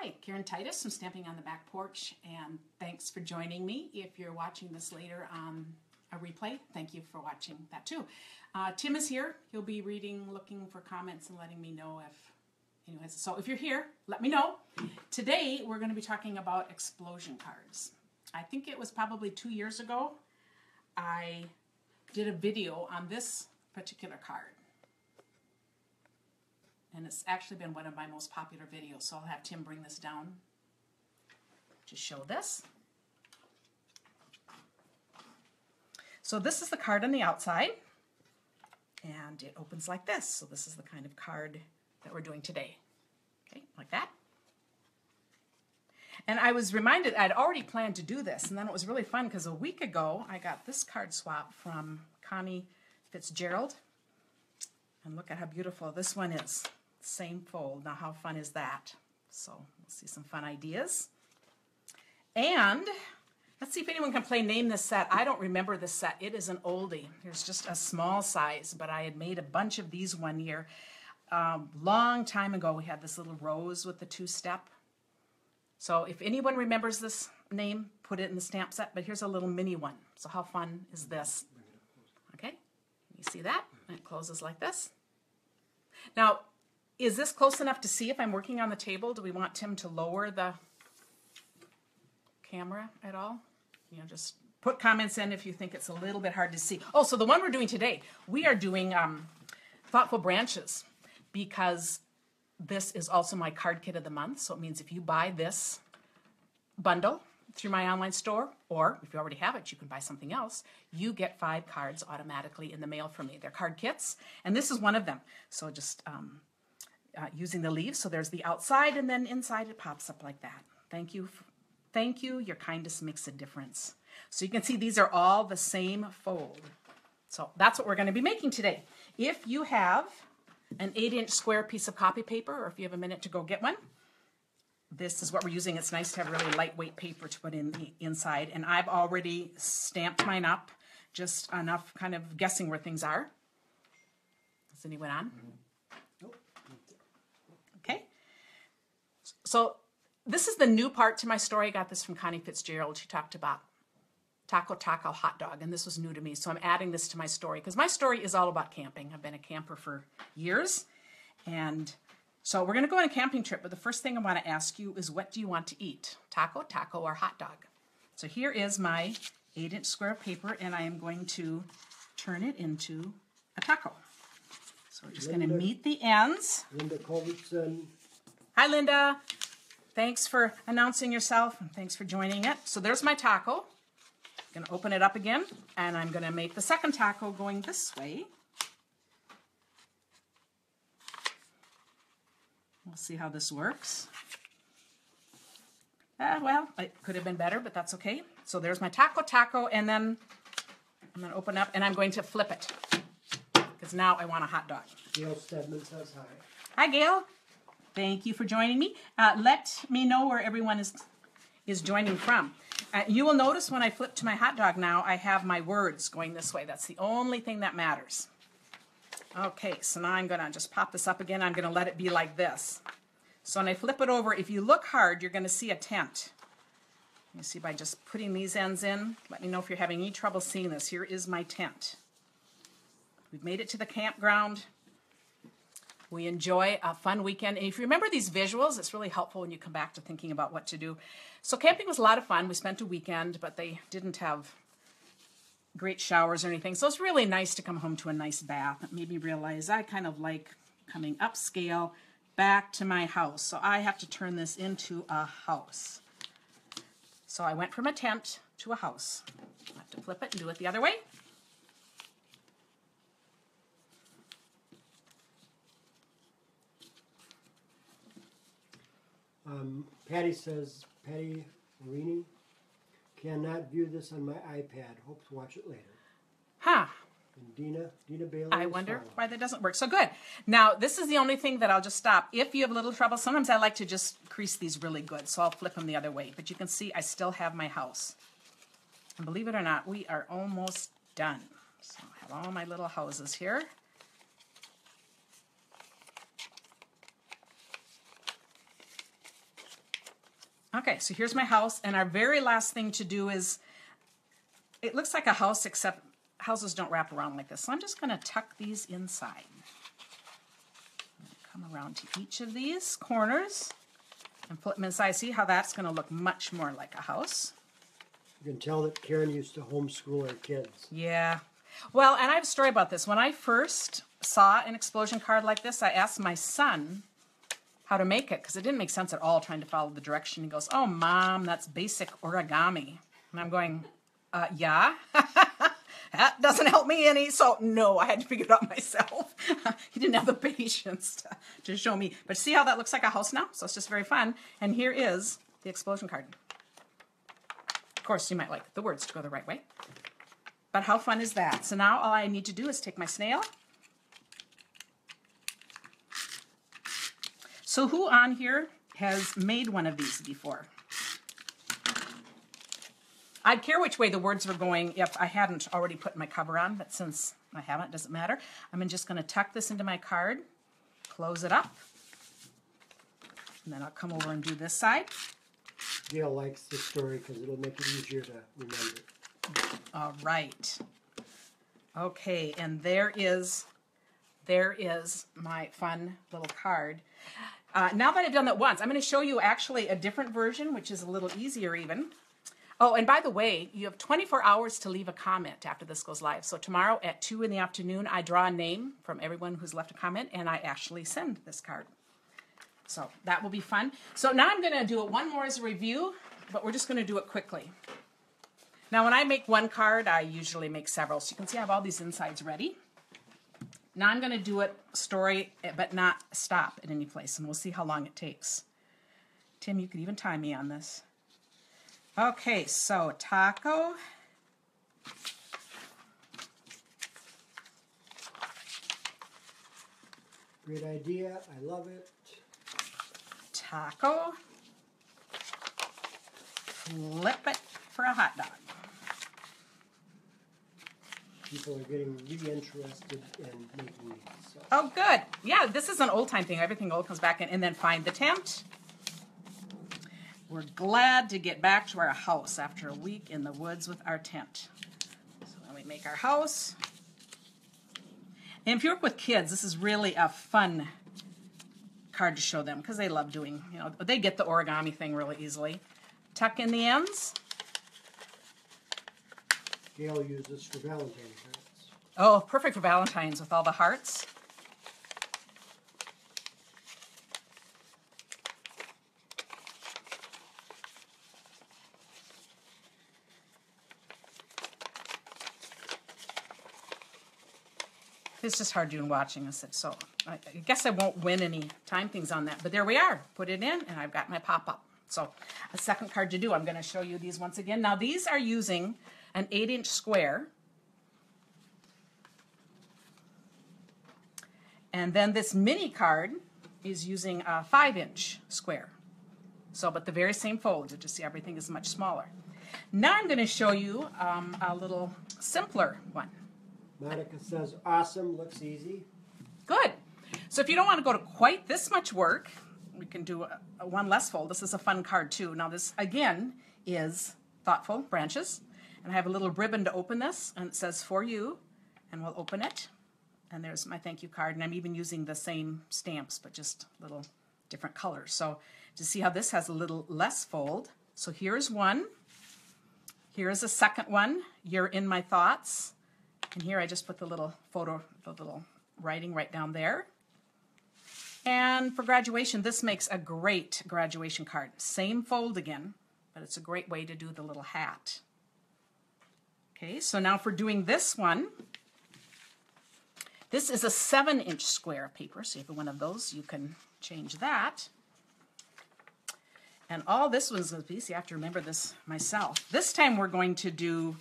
Hi, Karen Titus from Stamping on the Back Porch, and thanks for joining me. If you're watching this later on a replay, thank you for watching that too. Tim is here. He'll be reading, looking for comments, and letting me know if anyways. So if you're here, let me know. Today we're going to be talking about explosion cards. I think it was probably 2 years ago I did a video on this particular card. And it's actually been one of my most popular videos, so I'll have Tim bring this down to show this. So this is the card on the outside, and it opens like this. So this is the kind of card that we're doing today. Okay, like that. And I was reminded I'd already planned to do this, and then it was really fun because a week ago I got this card swap from Connie Fitzgerald. And look at how beautiful this one is. Same fold. Now how fun is that? So we'll see some fun ideas. And let's see if anyone can play Name This Set. I don't remember this set. It is an oldie. There's just a small size, but I had made a bunch of these one year. Long time ago we had this little rose with the two-step. So if anyone remembers this name, put it in the stamp set. But here's a little mini one. So how fun is this? Okay, you see that? And it closes like this. Now, is this close enough to see if I'm working on the table? Do we want Tim to lower the camera at all? You know, just put comments in if you think it's a little bit hard to see. Oh, so the one we're doing today, we are doing Thoughtful Branches, because this is also my card kit of the month. So it means if you buy this bundle through my online store, or if you already have it, you can buy something else, you get 5 cards automatically in the mail from me. They're card kits, and this is one of them. So just using the leaves. So there's the outside, and then inside it pops up like that. Thank you. Thank you. Your kindness makes a difference. So you can see these are all the same fold. So that's what we're going to be making today. If you have an 8-inch square piece of copy paper, or if you have a minute to go get one, this is what we're using. It's nice to have really lightweight paper to put in the inside. And I've already stamped mine up, just enough kind of guessing where things are. Is anyone on? Okay. So this is the new part to my story. I got this from Connie Fitzgerald. She talked about taco hot dog, and this was new to me. So I'm adding this to my story because my story is all about camping. I've been a camper for years, and so we're going to go on a camping trip, but the first thing I want to ask you is, what do you want to eat? Taco, or hot dog? So here is my 8-inch square of paper, and I am going to turn it into a taco. So we're just going to meet the ends. Linda Culbertson. Hi, Linda. Thanks for announcing yourself, and thanks for joining it. So there's my taco. I'm going to open it up again, and I'm going to make the second taco going this way. We'll see how this works. Well, it could have been better, but that's okay. So there's my taco, and then I'm going to open up, and I'm going to flip it, because now I want a hot dog. Gail Stedman says hi. Hi, Gail. Thank you for joining me. Let me know where everyone is joining from. You will notice when I flip to my hot dog now, I have my words going this way. That's the only thing that matters. Okay, so now I'm going to just pop this up again. I'm going to let it be like this. So when I flip it over, if you look hard, you're going to see a tent. You see by just putting these ends in. Let me know if you're having any trouble seeing this. Here is my tent. We've made it to the campground. We enjoy a fun weekend. And if you remember these visuals, it's really helpful when you come back to thinking about what to do. So camping was a lot of fun. We spent a weekend, but they didn't have great showers or anything. So it's really nice to come home to a nice bath. It made me realize I kind of like coming upscale back to my house. So I have to turn this into a house. So I went from a tent to a house. I have to flip it and do it the other way. Patty Marini, cannot view this on my iPad. Hope to watch it later. Huh. And Dina Bailey. I wonder why that doesn't work. So good. Now, this is the only thing that I'll just stop. If you have a little trouble, sometimes I like to just crease these really good, so I'll flip them the other way. But you can see I still have my house. And believe it or not, we are almost done. So I have all my little houses here. Okay, so here's my house, and our very last thing to do is, it looks like a house, except houses don't wrap around like this. So I'm just going to tuck these inside. Come around to each of these corners and put them inside. See how that's going to look much more like a house. You can tell that Karen used to homeschool her kids. Yeah. Well, and I have a story about this. When I first saw an explosion card like this, I asked my son how to make it, because it didn't make sense at all trying to follow the direction. He goes, "Oh, Mom, that's basic origami." And I'm going, yeah? That doesn't help me any. So no, I had to figure it out myself. He didn't have the patience to show me. But see how that looks like a house now? So it's just very fun. And here is the explosion card. Of course, you might like the words to go the right way. But how fun is that? So now all I need to do is take my snail. So who on here has made one of these before? I'd care which way the words were going if I hadn't already put my cover on, but since I haven't, it doesn't matter. I'm just going to tuck this into my card, close it up, and then I'll come over and do this side. Gail likes this story because it'll make it easier to remember. All right. Okay, and there is my fun little card. Now that I've done that once, I'm going to show you actually a different version, which is a little easier even. Oh, and by the way, you have 24 hours to leave a comment after this goes live. So tomorrow at 2 in the afternoon, I draw a name from everyone who's left a comment, and I actually send this card. So that will be fun. So now I'm going to do it one more as a review, but we're just going to do it quickly. Now, when I make one card, I usually make several. So you can see I have all these insides ready. Now I'm going to do it story, but not stop at any place, and we'll see how long it takes. Tim, you could even time me on this. Okay, so taco. Great idea. I love it. Taco. Flip it for a hot dog. People are getting really interested in making these. So. Oh, good. Yeah, this is an old-time thing. Everything old comes back in. And then find the tent. We're glad to get back to our house after a week in the woods with our tent. So then we make our house. And if you work with kids, this is really a fun card to show them because they love doing, they get the origami thing really easily. Tuck in the ends. Gail uses this for Valentine's cards. Oh, perfect for Valentine's with all the hearts. It's just hard doing watching this, so I guess I won't win any time things on that. But there we are. Put it in, and I've got my pop-up. So a second card to do. I'm going to show you these once again. Now, these are using an 8-inch square. And then this mini card is using a 5-inch square. So, but the very same folds. You just see everything is much smaller. Now I'm going to show you a little simpler one. Monica says, awesome, looks easy. Good. So if you don't want to go to quite this much work, we can do a one less fold. This is a fun card too. Now this, again, is thoughtful branches. And I have a little ribbon to open this, and it says for you, and we'll open it. And there's my thank you card, and I'm even using the same stamps, but just little different colors. So to see how this has a little less fold. So here's one. Here's a second one. You're in my thoughts. And here I just put the little photo, the little writing right down there. And for graduation, this makes a great graduation card. Same fold again, but it's a great way to do the little hat. Okay, so now for doing this one, this is a 7-inch square of paper. So if you have one of those, you can change that. And all this one's going to be, see, I have to remember this myself. This time we're going to do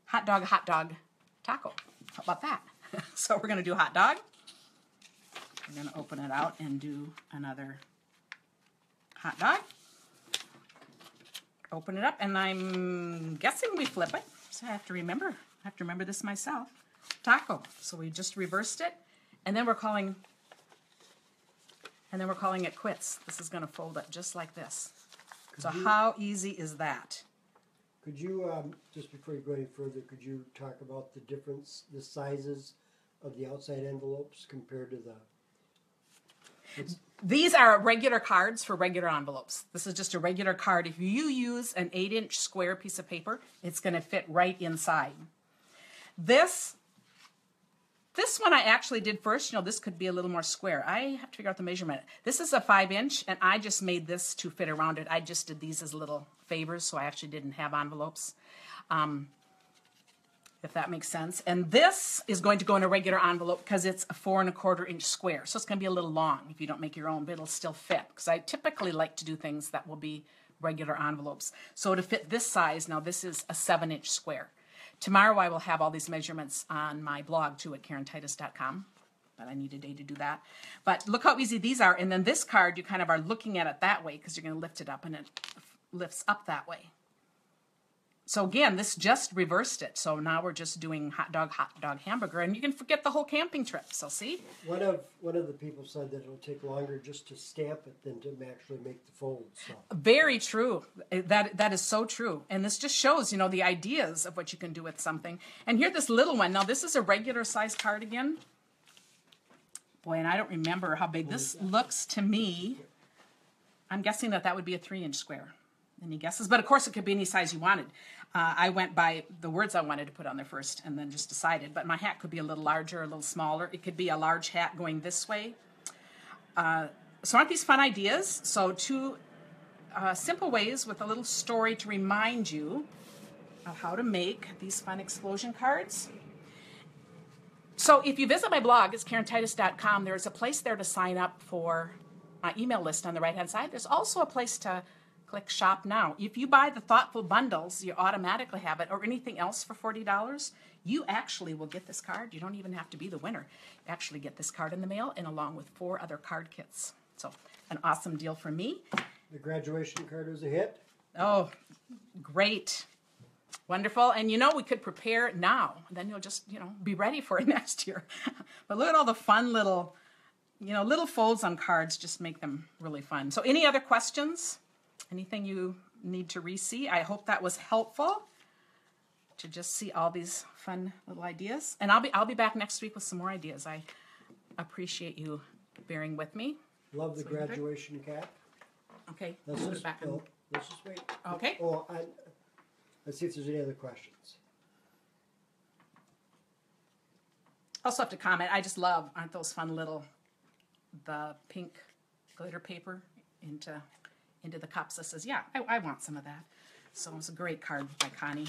hot dog, taco. How about that? So we're going to do hot dog. We're going to open it out and do another hot dog. Open it up, and I'm guessing we flip it. So I have to remember this myself. Taco. So we just reversed it, and then we're calling And then we're calling it quits. This is going to fold up just like this. So how easy is that? Could you, just before you go any further, could you talk about the difference, the sizes of the outside envelopes compared to the... These are regular cards for regular envelopes. This is just a regular card. If you use an 8-inch square piece of paper, it's going to fit right inside. This one I actually did first. You know, this could be a little more square. I have to figure out the measurement. This is a 5-inch, and I just made this to fit around it. I just did these as little favors, so I actually didn't have envelopes, if that makes sense. And this is going to go in a regular envelope because it's a 4 1/4-inch square. So it's going to be a little long if you don't make your own, but it'll still fit. Because I typically like to do things that will be regular envelopes. So to fit this size, now this is a 7-inch square. Tomorrow I will have all these measurements on my blog too at KarenTitus.com. But I need a day to do that. But look how easy these are. And then this card, you kind of are looking at it that way because you're going to lift it up and it lifts up that way. So again, this just reversed it. So now we're just doing hot dog, hamburger, and you can forget the whole camping trip. So see? One of the people said that it'll take longer just to stamp it than to actually make the folds. So. Very true. That is so true. And this just shows, you know, the ideas of what you can do with something. And here, this little one. Now, this is a regular size card again. Boy, and I don't remember how big this looks to me. I'm guessing that would be a 3-inch square. Any guesses? But of course, it could be any size you wanted. I went by the words I wanted to put on there first and then just decided. But my hat could be a little larger, a little smaller. It could be a large hat going this way. So aren't these fun ideas? So 2 simple ways with a little story to remind you of how to make these fun explosion cards. So if you visit my blog, it's KarenTitus.com, there's a place there to sign up for my email list on the right-hand side. There's also a place to click Shop Now. If you buy the Thoughtful Bundles, you automatically have it, or anything else for $40, you actually will get this card. You don't even have to be the winner. You actually get this card in the mail and along with 4 other card kits. So an awesome deal for me. The graduation card was a hit. Oh, great. Wonderful. And you know, we could prepare now. Then you'll just, you know, be ready for it next year. But look at all the fun little, you know, little folds on cards. Just make them really fun. So any other questions? Anything you need to re-see? I hope that was helpful to just see all these fun little ideas. And I'll be back next week with some more ideas. I appreciate you bearing with me. Love the graduation cap. Okay, Let's put just, it back. let's just wait. Okay. Oh, let's see if there's any other questions. Also have to comment. I just love, aren't those fun little, the pink glitter paper into the cups that says, yeah, I want some of that. So it's a great card by Connie.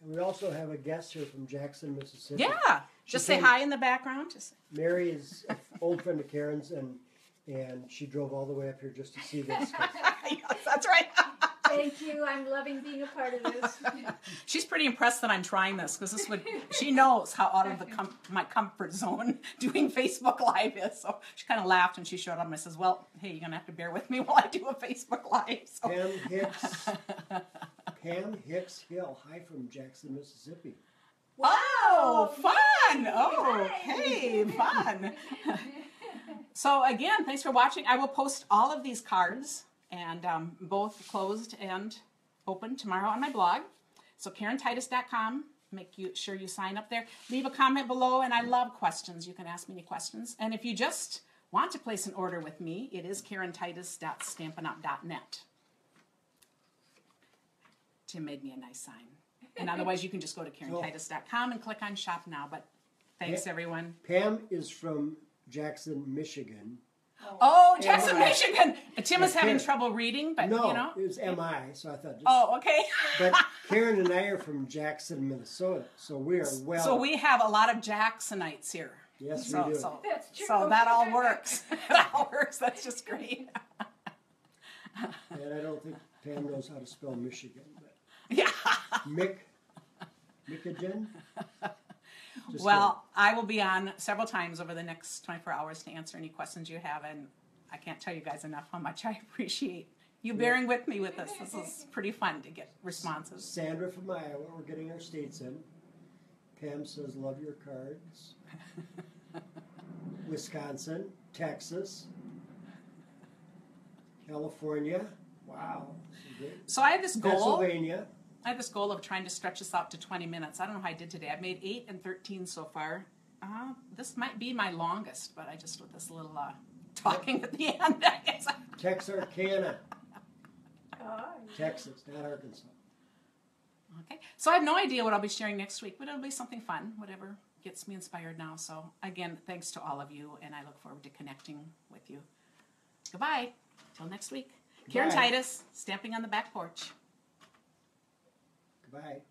And we also have a guest here from Jackson, Mississippi. Yeah, just say hi in the background. Mary is an old friend of Karen's, and she drove all the way up here just to see this. Yes, that's right. Thank you. I'm loving being a part of this. She's pretty impressed that I'm trying this because she knows how out of my comfort zone doing Facebook Live is. So she kind of laughed and she showed up and I says, well, hey, you're going to have to bear with me while I do a Facebook Live. So. Pam Hicks Hill. Hi from Jackson, Mississippi. Oh, fun. Oh, okay, fun. So again, thanks for watching. I will post all of these cards and both closed and open tomorrow on my blog. So KarenTitus.com. Make sure you sign up there. Leave a comment below, and I love questions. You can ask me any questions. And if you just want to place an order with me, it is KarenTitus.stampinup.net. Tim made me a nice sign. And otherwise, you can just go to KarenTitus.com and click on Shop Now. But thanks, everyone. Pam is from Jackson, Michigan. Oh, Jackson, Michigan. Tim is having trouble reading, but no, you know. it was M.I., so I thought. Oh, okay. But Karen and I are from Jackson, Minnesota, so we are well. So we have a lot of Jacksonites here. Yes, we do. That's true. So that all works. That all works. That's just great. And I don't think Pam knows how to spell Michigan, but Yeah. Michigan. Well, I will be on several times over the next 24 hours to answer any questions you have, and I can't tell you guys enough how much I appreciate you bearing with me with this. This is pretty fun to get responses. Sandra from Iowa, we're getting our states in. Pam says, love your cards. Wisconsin, Texas, California. Wow. So I had this goal. Pennsylvania. I had this goal of trying to stretch this out to 20 minutes. I don't know how I did today. I've made 8 and 13 so far. This might be my longest, but I just with this little talking at the end, I guess. Texarkana. Oh, Texas, not Arkansas. Okay. So I have no idea what I'll be sharing next week, but it'll be something fun, whatever gets me inspired now. So again, thanks to all of you, and I look forward to connecting with you. Goodbye. Till next week. Karen Goodbye. Titus, stamping on the back porch. Goodbye.